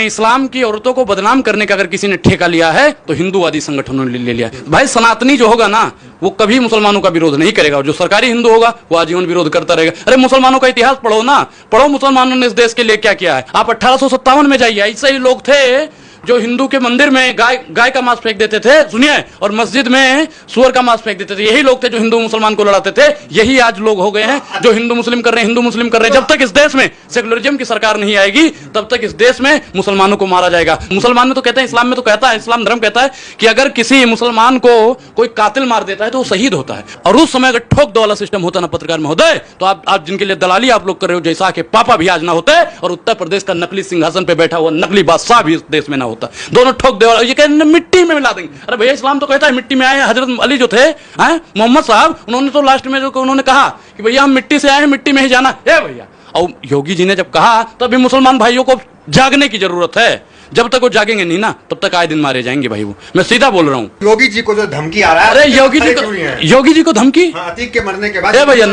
इस्लाम की औरतों को बदनाम करने का अगर किसी ने ठेका लिया है तो हिंदूवादी संगठनों ने ले लिया। भाई सनातनी जो होगा ना वो कभी मुसलमानों का विरोध नहीं करेगा, और जो सरकारी हिंदू होगा वो आजीवन विरोध करता रहेगा। अरे मुसलमानों का इतिहास पढ़ो ना, पढ़ो मुसलमानों ने इस देश के लिए क्या किया है। आप 1857 में जाइए, ऐसे ही लोग थे जो हिंदू के मंदिर में गाय का मांस फेंक देते थे, सुनिए, और मस्जिद में सुअर का मांस फेंक देते थे। यही लोग थे जो हिंदू मुसलमान को लड़ाते थे। यही आज लोग हो गए हैं जो हिंदू मुस्लिम कर रहे हैं, हिंदू मुस्लिम कर रहे हैं। जब तक इस देश में सेकुलरिज्म की सरकार नहीं आएगी तब तक इस देश में मुसलमानों को मारा जाएगा। मुसलमान में तो कहते हैं, इस्लाम में तो कहता है, इस्लाम धर्म कहता है कि अगर किसी मुसलमान को कोई कातिल मार देता है तो वो शहीद होता है। और उस समय अगर ठोक दो वाला सिस्टम होता ना पत्रकार महोदय, तो आप जिनके लिए दलाली आप लोग कर रहे हो, जैसा के पापा भी आज ना होते और उत्तर प्रदेश का नकली सिंहासन पे बैठा हुआ नकली बादशाह भी इस देश में ना होता। दोनों ठोक दे, ये कहते मिट्टी में मिला देंगे। अरे भैया इस्लाम तो कहता है मिट्टी में आए हैं। हजरत अली जो थे मोहम्मद साहब, उन्होंने तो लास्ट में जो उन्होंने कहा कि भैया हम मिट्टी से आए हैं, मिट्टी में ही जाना है भैया। और योगी जी ने जब कहा तो अभी मुसलमान भाइयों को जागने की जरूरत है। जब तक वो जागेंगे नहीं ना तब तक आए दिन मारे जाएंगे भाई। वो मैं सीधा बोल रहा हूँ। योगी जी को जो धमकी आ रहा है, अरे योगी जी को धमकी, अतीक के मरने के बाद भैया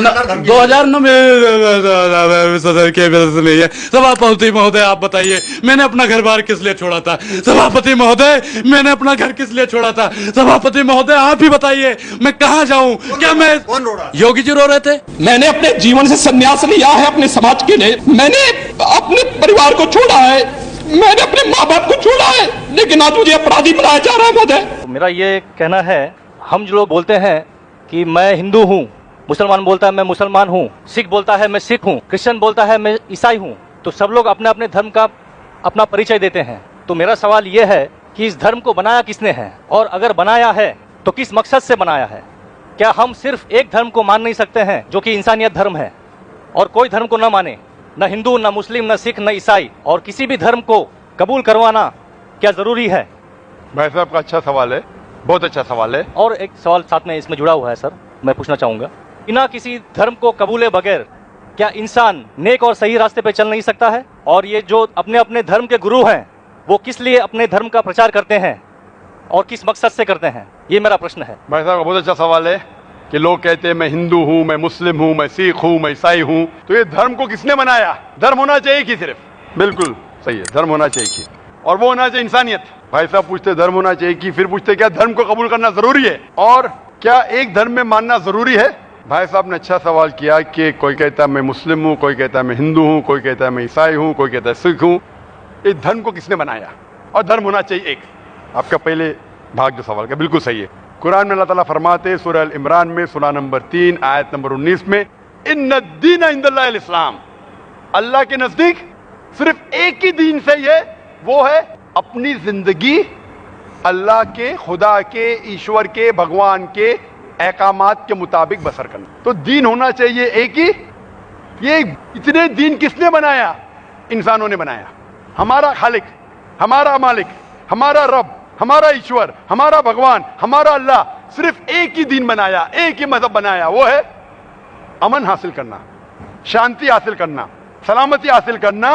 2009 में सदर के नहीं है। सभापति महोदय आप बताइए, मैंने अपना घर बार किस लिए छोड़ा था? सभापति महोदय मैंने अपना घर किस लिए छोड़ा था? सभापति महोदय आप ही बताइए, मैं कहाँ जाऊँ? क्या मैं, कौन रो रहा? योगी जी रो रहे थे। मैंने अपने जीवन से संन्यास लिया है अपने समाज के लिए। मैंने अपने परिवार को छोड़ा है, मैंने अपने माँ बाप को छोड़ा है, लेकिन आज मुझे अपराधी बनाया जा रहा है महोदय। मेरा ये कहना है, हम जो लोग बोलते हैं कि मैं हिंदू हूँ, मुसलमान बोलता है मैं मुसलमान हूँ, सिख बोलता है मैं सिख हूँ, क्रिश्चियन बोलता है मैं ईसाई हूँ, तो सब लोग अपने अपने धर्म का अपना परिचय देते हैं। तो मेरा सवाल ये है कि इस धर्म को बनाया किसने है, और अगर बनाया है तो किस मकसद से बनाया है? क्या हम सिर्फ एक धर्म को मान नहीं सकते हैं जो कि इंसानियत धर्म है, और कोई धर्म को न माने, न हिंदू, न मुस्लिम, न सिख, न ईसाई, और किसी भी धर्म को कबूल करवाना क्या जरूरी है? भाई साहब का अच्छा सवाल है, बहुत अच्छा सवाल है। और एक सवाल साथ में इसमें जुड़ा हुआ है सर, मैं पूछना चाहूंगा, बिना किसी धर्म को कबूले बगैर क्या इंसान नेक और सही रास्ते पे चल नहीं सकता है? और ये जो अपने अपने धर्म के गुरु हैं वो किस लिए अपने धर्म का प्रचार करते हैं और किस मकसद से करते हैं? ये मेरा प्रश्न है। भाई साहब का बहुत अच्छा सवाल है कि लोग कहते हैं मैं हिंदू हूँ, मैं मुस्लिम हूँ, मैं सिख हूँ, मैं ईसाई हूँ। तो ये धर्म को किसने बनाया? धर्म होना चाहिए कि सिर्फ, बिल्कुल सही है, धर्म होना चाहिए कि, और वो होना चाहिए इंसानियत। भाई साहब पूछते धर्म होना चाहिए कि, फिर पूछते क्या धर्म को कबूल करना जरूरी है और क्या एक धर्म में मानना जरूरी है? भाई साहब ने अच्छा सवाल किया कि कोई कहता है मैं मुस्लिम हूँ, कोई कहता है मैं हिंदू हूँ, कोई कहता है मैं ईसाई हूँ, कोई कहता है सिख हूँ। इस धर्म को किसने बनाया? और धर्म होना चाहिए एक। आपका पहले भाग जो सवाल का बिल्कुल सही है। कुरान में अल्लाह ताला फरमाते सूरह अल इमरान में सूरा नंबर 3 आयत नंबर 19 में, इन्नद दीन इंदल्लाहिल इस्लाम, अल्लाह के नजदीक सिर्फ एक ही दीन सही है, वो है अपनी जिंदगी अल्लाह के, खुदा के, ईश्वर के, भगवान के अहकामात के मुताबिक बसर करना। तो दीन होना चाहिए एक ही। ये इतने दीन किसने बनाया? इंसानों ने बनाया। हमारा खालिक, हमारा मालिक, हमारा रब, हमारा ईश्वर, हमारा भगवान, हमारा अल्लाह सिर्फ एक ही दीन बनाया, एक ही मजहब बनाया, वो है अमन हासिल करना, शांति हासिल करना, सलामती हासिल करना,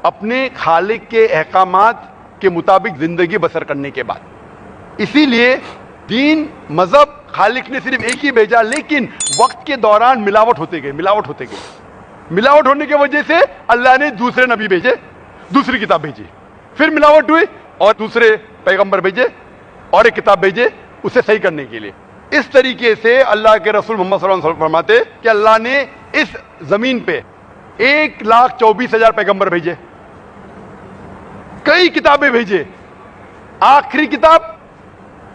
अपने खालिक के अहकामात के मुताबिक जिंदगी बसर करने के बाद। इसीलिए दीन, मजहब खालिक ने सिर्फ एक ही भेजा, लेकिन वक्त के दौरान मिलावट होते गए, मिलावट होते गए। मिलावट होने की वजह से अल्लाह ने दूसरे नबी भेजे, दूसरी किताब भेजी, फिर मिलावट हुई और दूसरे पैगंबर भेजे और एक किताब भेजे उसे सही करने के लिए। इस तरीके से अल्लाह के रसूल मोहम्मद सल्लल्लाहु अलैहि वसल्लम फरमाते कि अल्लाह ने इस जमीन पे 1,24,000 पैगंबर भेजे, कई किताबें भेजे। आखिरी किताब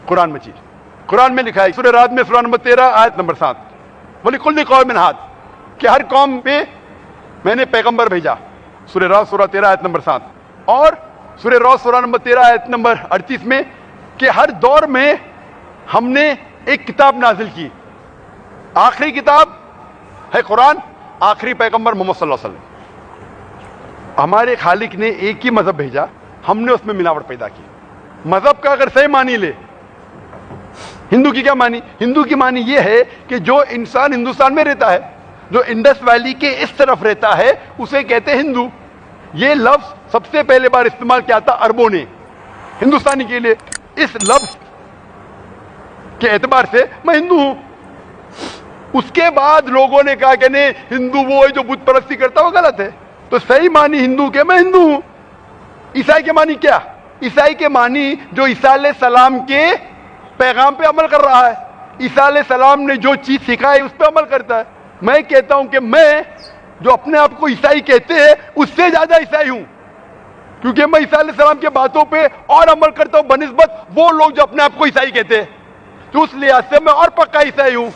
कुरान मजीद। कुरान में लिखा है सूरह राद में सूरा नंबर 13 आयत नंबर 7, बोली कुल्ली कौमिन हाद, कि हर कौम पे मैंने पैगंबर भेजा। सूरह राद सूरा 13 आयत नंबर 7 और सूरह राद सूरा नंबर 13 आयत नंबर 38 में कि हर दौर में हमने एक किताब नाजिल की। आखिरी किताब है कुरान, आखिरी पैगंबर मोहम्मद सल्लल्लाहु अलैहि वसल्लम। हमारे खालिक ने एक ही मजहब भेजा, हमने उसमें मिलावट पैदा की। मजहब का अगर सही मानी ले, हिंदू की क्या मानी? हिंदू की मानी यह है कि जो इंसान हिंदुस्तान में रहता है, जो इंडस वैली के इस तरफ रहता है, उसे कहते हैं हिंदू। यह लफ्ज सबसे पहले बार इस्तेमाल किया था अरबों ने हिंदुस्तानी के लिए। इस लफ्ज के एतबार से मैं हिंदू हूं। उसके बाद लोगों ने कहा कि नहीं, हिंदू वो है जो बुत परस्ती करता, वो गलत है। तो सही मानी हिंदू के मैं हिंदू हूं। ईसाई के मानी क्या? ईसाई के मानी जो ईसा अलैहिस्सलाम के पैगाम पे अमल कर रहा है, ईसा अलैहिस्सलाम ने जो चीज सिखाई उस पर अमल करता है। मैं कहता हूं कि मैं जो अपने आप को ईसाई कहते हैं उससे ज्यादा ईसाई हूं, क्योंकि मैं ईसा अलैहिस्सलाम के बातों पे और अमल करता हूं बनिस्बत वो लोग जो अपने आप को ईसाई कहते हैं। तो उस लिहाज से मैं और पक्का ईसाई हूं।